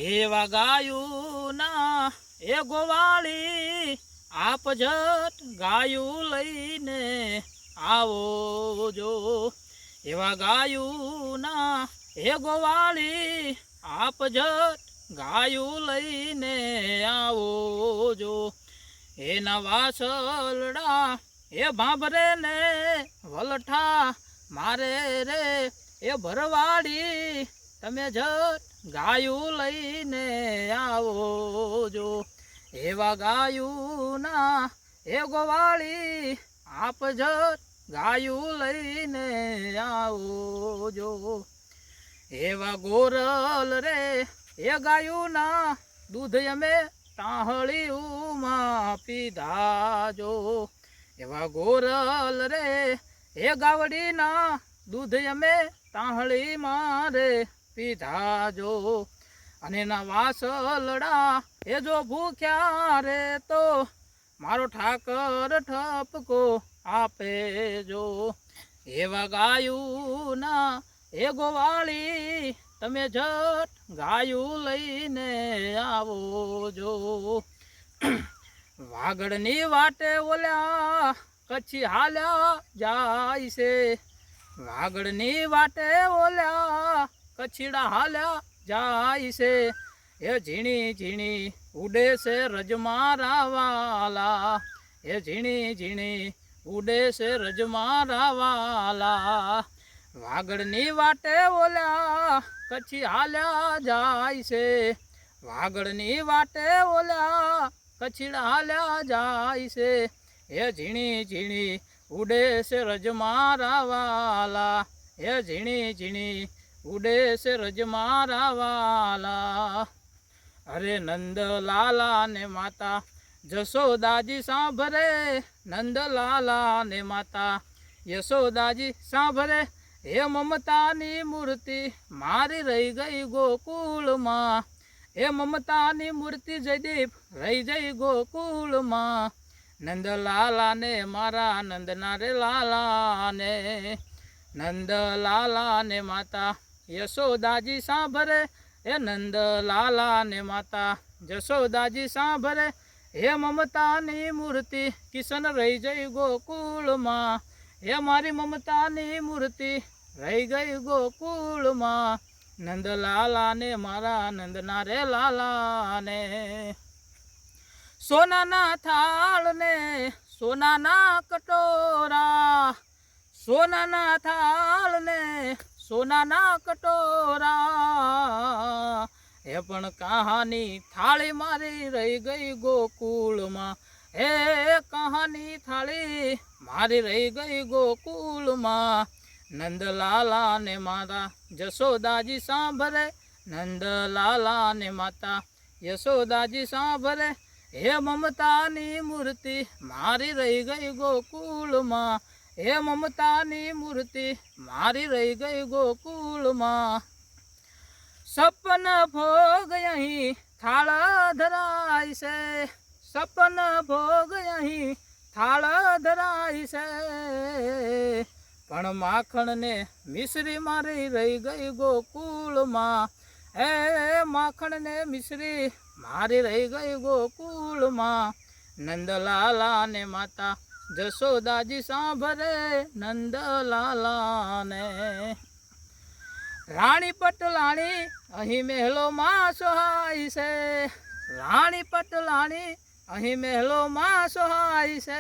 એવા ગાયું ના એ ગોવાળી આપ જટ ગાયું લઈને આવો જો એવા ગાયું ના એ ગોવાળી આપ જટ ગાયું લઈને આવો જો એના વાસલડા એ ભાંભરે ને વલઠા મારે રે એ ભરવાડી તમે જટ ગાયું લઈને આવો જો એવા ગાયું ના એ ગોવાળી આપ જટ ગાયું લઈને આવો જો એવા ગોરલ રે એ ગાયું ના દૂધ અમે તાહળીમાં પીધા જો એવા ગોરલ રે એ ગાવડીના દૂધ અમે તાહળીમાં રે પીધા જો અને ના વાસલડા એ જો ભૂખ્યા રે તો મારો ઠાકર ઠપકો આપે જો એવા ગાયું ના એ ગોવાળી તમે જટ ગાયું લઈને આવો જો વાગડની વાટે ઓલ્યા કચ્છી હાલ્યા જાય છે વાગડની વાટે ઓલ્યા કચ્છીડા હાલ્યા જાય છે એ ઝીણી ઝીણી ઉડે છે રજમારા વાલા એ ઝીણી ઝીણી ઉડે છે રજમારા વાલા વાગડની વાટે ઓલ્યા કચ્છી હાલ્યા જાય છે વાગડની વાટે ઓલ્યા કચ્છીડા હાલ્યા જાય છે એ ઝીણી ઝીણી ઉડે છે રજમારા વાલા એ ઝીણી ઝીણી ઉડે છે રજમારા વાલા અરે નંદલાલા ને માતા જશોદાજી સાંભરે નંદલાલા ને માતા યશોદાજી સાંભરે હે મમતાની મૂર્તિ મારી રહી ગઈ ગોકુળમાં હે મમતાની મૂર્તિ જયદીપ રહી જઈ ગોકુળમાં નંદલાલા ને મારા નંદના રે લાલા ને નંદલાલા ને માતા યશોદાજી સાંભરે હે નંદલાલા ને માતા જશોદાજી સાંભરે હે મમતાની મૂર્તિ કિશન રહી જઈ ગોકુળમાં હે મારી મમતાની મૂર્તિ રહી ગઈ ગોકુળમાં નંદલાલા ને મારા નંદના રે લાલા ને સોનાના થાળ ને સોનાના કટોરા સોનાના થાળ ને સોનાના કટોરા એ પણ કહાની થાળી મારી રહી ગઈ ગોકુળમાં હે કહાની થાળી મારી રહી ગઈ ગોકુળમાં નંદલાલા ને માતા જશોદાજી સાંભરે નંદલાલા ને માતા યશોદાજી સાંભરે હે મમતાની મૂર્તિ મારી રહી ગઈ ગોકુળમાં હે મમતાની મૂર્તિ મારી રહી ગઈ ગોકુળમાં સપન ભોગ અહીં થાળ ધરાય છે સપન ભોગ અહીં થાળ ધરાય છે પણ માખણ ને મિશ્રી મારી રહી ગઈ ગોકુળમાં હે માખણ ને મિશ્રી મારી રહી ગઈ ગોકુળમાં નંદલાલા ને માતા જશોદાજી સાંભરે નંદલાલા ને રાણી પટલાણી અહીં મહેલો માં સોહાય છે રાણી પટલાણી અહીં મહેલો માં સોહાય છે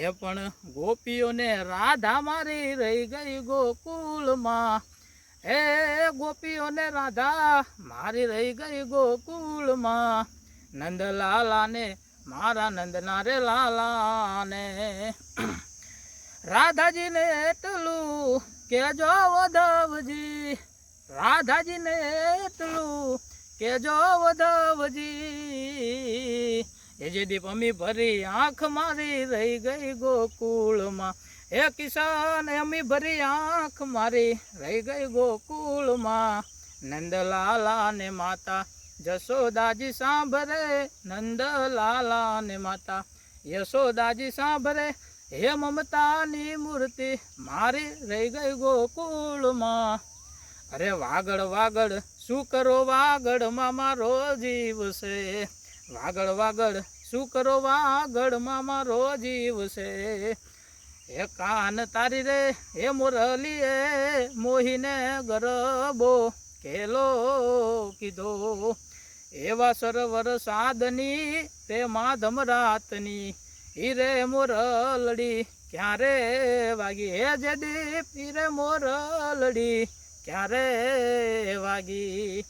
એ પણ ગોપીઓને રાધા મારી રહી ગઈ ગોકુળમાં હે ગોપીઓને રાધા મારી રહી ગઈ ગોકુળમાં નંદલાલા ને મારા નંદના રે લાલા ને રાધાજીને એટલું કેજો વધવજી રાધાજીને એટલું કેજો વધવજી એ જે દીપ અમી ભરી આંખ મારી રહી ગઈ ગોકુળમાં હે કિશન અમી ભરી આંખ મારી રહી ગઈ ગોકુળમાં નંદલાલા ને માતા જશોદાજી સાંભરે નંદલાલા ને માતા યશોદાજી સાંભરે હે મમતાની મૂર્તિ મારી રહી ગઈ ગોકુળમાં અરે વાગડ વાગડ શું કરો વાગડમાં મારો જીવ છે, વાગડ વાગડ શું કરો વાગડમાં મારો જીવ છે. એ કાન તારી રે એ મુરલી એ મોહીને ગરબો કેલો કીધો, એવા સરોવર સાધની તે માધમ રાતની હીરે મોરલડી ક્યારે વાગી, હે જયદીપ હીરે મોરલડી ક્યારે વાગી.